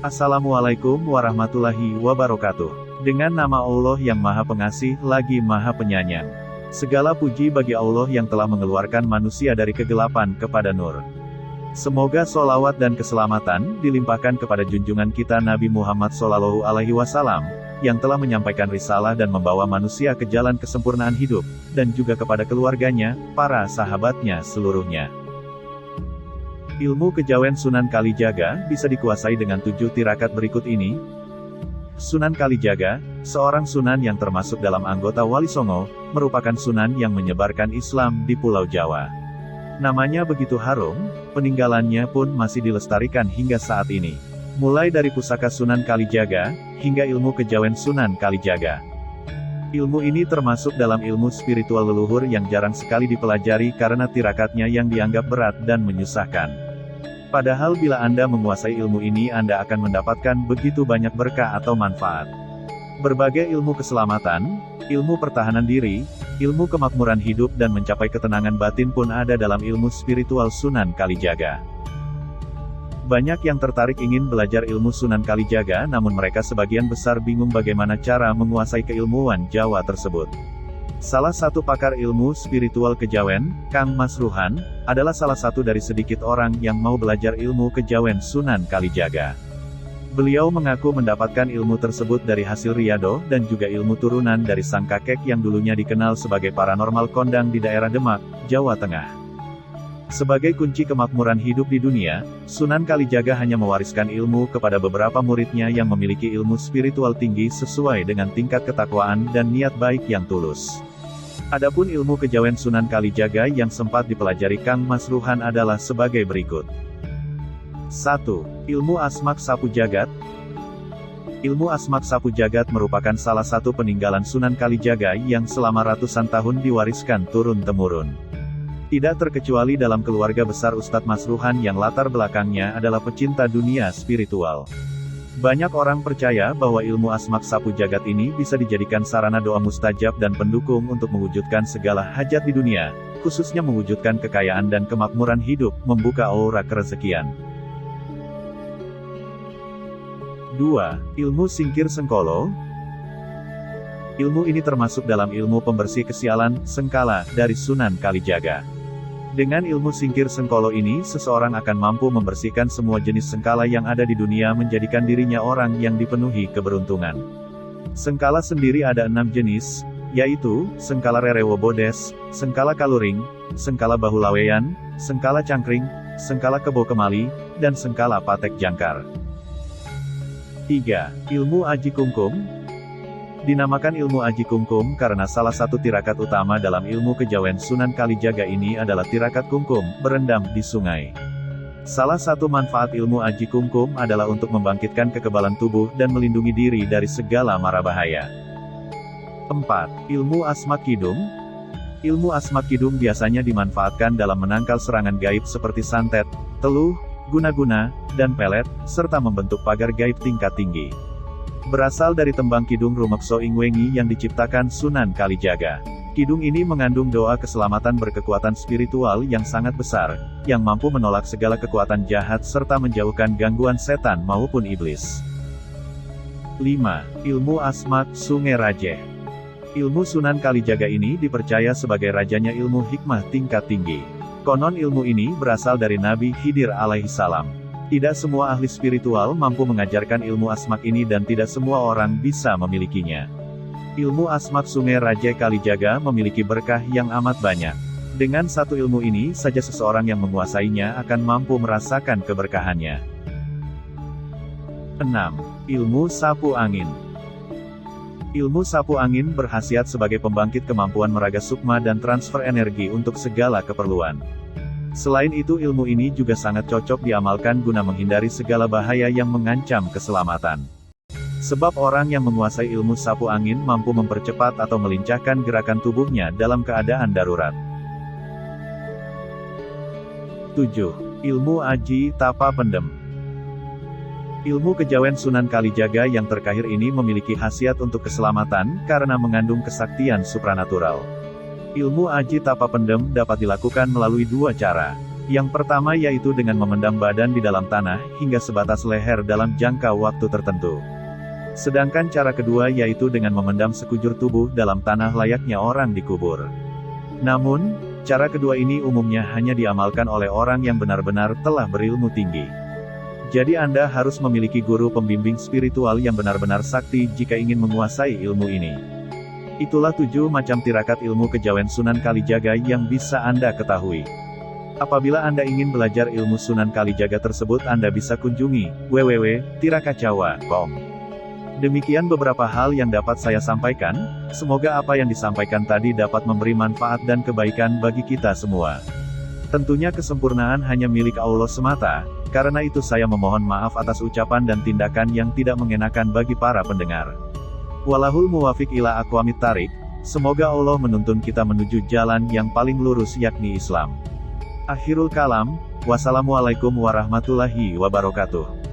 Assalamualaikum warahmatullahi wabarakatuh. Dengan nama Allah yang Maha Pengasih lagi Maha Penyayang. Segala puji bagi Allah yang telah mengeluarkan manusia dari kegelapan kepada nur. Semoga sholawat dan keselamatan dilimpahkan kepada junjungan kita Nabi Muhammad SAW, yang telah menyampaikan risalah dan membawa manusia ke jalan kesempurnaan hidup, dan juga kepada keluarganya, para sahabatnya seluruhnya. Ilmu kejawen Sunan Kalijaga bisa dikuasai dengan 7 tirakat berikut ini. Sunan Kalijaga, seorang sunan yang termasuk dalam anggota Wali Songo, merupakan sunan yang menyebarkan Islam di Pulau Jawa. Namanya begitu harum, peninggalannya pun masih dilestarikan hingga saat ini. Mulai dari pusaka Sunan Kalijaga, hingga ilmu kejawen Sunan Kalijaga. Ilmu ini termasuk dalam ilmu spiritual leluhur yang jarang sekali dipelajari karena tirakatnya yang dianggap berat dan menyusahkan. Padahal bila Anda menguasai ilmu ini Anda akan mendapatkan begitu banyak berkah atau manfaat. Berbagai ilmu keselamatan, ilmu pertahanan diri, ilmu kemakmuran hidup dan mencapai ketenangan batin pun ada dalam ilmu spiritual Sunan Kalijaga. Banyak yang tertarik ingin belajar ilmu Sunan Kalijaga namun mereka sebagian besar bingung bagaimana cara menguasai keilmuan Jawa tersebut. Salah satu pakar ilmu spiritual kejawen, Kang Mas Ruhan, adalah salah satu dari sedikit orang yang mau belajar ilmu kejawen Sunan Kalijaga. Beliau mengaku mendapatkan ilmu tersebut dari hasil riado dan juga ilmu turunan dari sang kakek yang dulunya dikenal sebagai paranormal kondang di daerah Demak, Jawa Tengah. Sebagai kunci kemakmuran hidup di dunia, Sunan Kalijaga hanya mewariskan ilmu kepada beberapa muridnya yang memiliki ilmu spiritual tinggi sesuai dengan tingkat ketakwaan dan niat baik yang tulus. Adapun ilmu kejawen Sunan Kalijaga yang sempat dipelajari Kang Mas Ruhan adalah sebagai berikut. 1. Ilmu Asmak Sapu Jagat. Ilmu Asmak Sapu Jagat merupakan salah satu peninggalan Sunan Kalijaga yang selama ratusan tahun diwariskan turun-temurun. Tidak terkecuali dalam keluarga besar Ustadz Mas Ruhan yang latar belakangnya adalah pecinta dunia spiritual. Banyak orang percaya bahwa ilmu Asmak Sapu Jagat ini bisa dijadikan sarana doa mustajab dan pendukung untuk mewujudkan segala hajat di dunia, khususnya mewujudkan kekayaan dan kemakmuran hidup, membuka aura kerezekian. 2. Ilmu Singkir Sengkolo. Ilmu ini termasuk dalam ilmu pembersih kesialan, sengkala, dari Sunan Kalijaga. Dengan ilmu singkir sengkolo ini seseorang akan mampu membersihkan semua jenis sengkala yang ada di dunia menjadikan dirinya orang yang dipenuhi keberuntungan. Sengkala sendiri ada 6 jenis, yaitu, sengkala rerewo bodes, sengkala kaluring, sengkala bahu laweyan, sengkala cangkring, sengkala kebo kemali, dan sengkala patek jangkar. 3. Ilmu Aji Kungkum. Dinamakan ilmu Aji Kungkum karena salah satu tirakat utama dalam ilmu kejawen Sunan Kalijaga ini adalah tirakat kungkum, berendam di sungai. Salah satu manfaat ilmu Aji Kungkum adalah untuk membangkitkan kekebalan tubuh dan melindungi diri dari segala mara bahaya. 4. Ilmu Asmak Kidung. Ilmu Asmak Kidung biasanya dimanfaatkan dalam menangkal serangan gaib seperti santet, teluh, guna-guna, dan pelet, serta membentuk pagar gaib tingkat tinggi. Berasal dari tembang Kidung Rumekso Ingwengi yang diciptakan Sunan Kalijaga. Kidung ini mengandung doa keselamatan berkekuatan spiritual yang sangat besar, yang mampu menolak segala kekuatan jahat serta menjauhkan gangguan setan maupun iblis. 5. Ilmu Asmak Sungai Rajeh. Ilmu Sunan Kalijaga ini dipercaya sebagai rajanya ilmu hikmah tingkat tinggi. Konon ilmu ini berasal dari Nabi Khidir alaihissalam. Tidak semua ahli spiritual mampu mengajarkan ilmu asmak ini dan tidak semua orang bisa memilikinya. Ilmu asmak Sungai Rajeh Kalijaga memiliki berkah yang amat banyak. Dengan satu ilmu ini saja seseorang yang menguasainya akan mampu merasakan keberkahannya. 6. Ilmu Sapu Angin. Ilmu sapu angin berkhasiat sebagai pembangkit kemampuan meraga sukma dan transfer energi untuk segala keperluan. Selain itu ilmu ini juga sangat cocok diamalkan guna menghindari segala bahaya yang mengancam keselamatan. Sebab orang yang menguasai ilmu sapu angin mampu mempercepat atau melincahkan gerakan tubuhnya dalam keadaan darurat. 7. Ilmu Aji Tapa Pendem. Ilmu kejawen Sunan Kalijaga yang terkahir ini memiliki khasiat untuk keselamatan karena mengandung kesaktian supranatural. Ilmu Aji Tapa Pendem dapat dilakukan melalui 2 cara. Yang pertama yaitu dengan memendam badan di dalam tanah, hingga sebatas leher dalam jangka waktu tertentu. Sedangkan cara kedua yaitu dengan memendam sekujur tubuh dalam tanah layaknya orang dikubur. Namun, cara kedua ini umumnya hanya diamalkan oleh orang yang benar-benar telah berilmu tinggi. Jadi Anda harus memiliki guru pembimbing spiritual yang benar-benar sakti jika ingin menguasai ilmu ini. Itulah 7 macam tirakat ilmu kejawen Sunan Kalijaga yang bisa Anda ketahui. Apabila Anda ingin belajar ilmu Sunan Kalijaga tersebut, Anda bisa kunjungi www.tirakacawa.com. Demikian beberapa hal yang dapat saya sampaikan, semoga apa yang disampaikan tadi dapat memberi manfaat dan kebaikan bagi kita semua. Tentunya kesempurnaan hanya milik Allah semata, karena itu saya memohon maaf atas ucapan dan tindakan yang tidak mengenakan bagi para pendengar. Walahul muwafiq ila aqwamit thariq, semoga Allah menuntun kita menuju jalan yang paling lurus yakni Islam. Akhirul kalam, wassalamualaikum warahmatullahi wabarakatuh.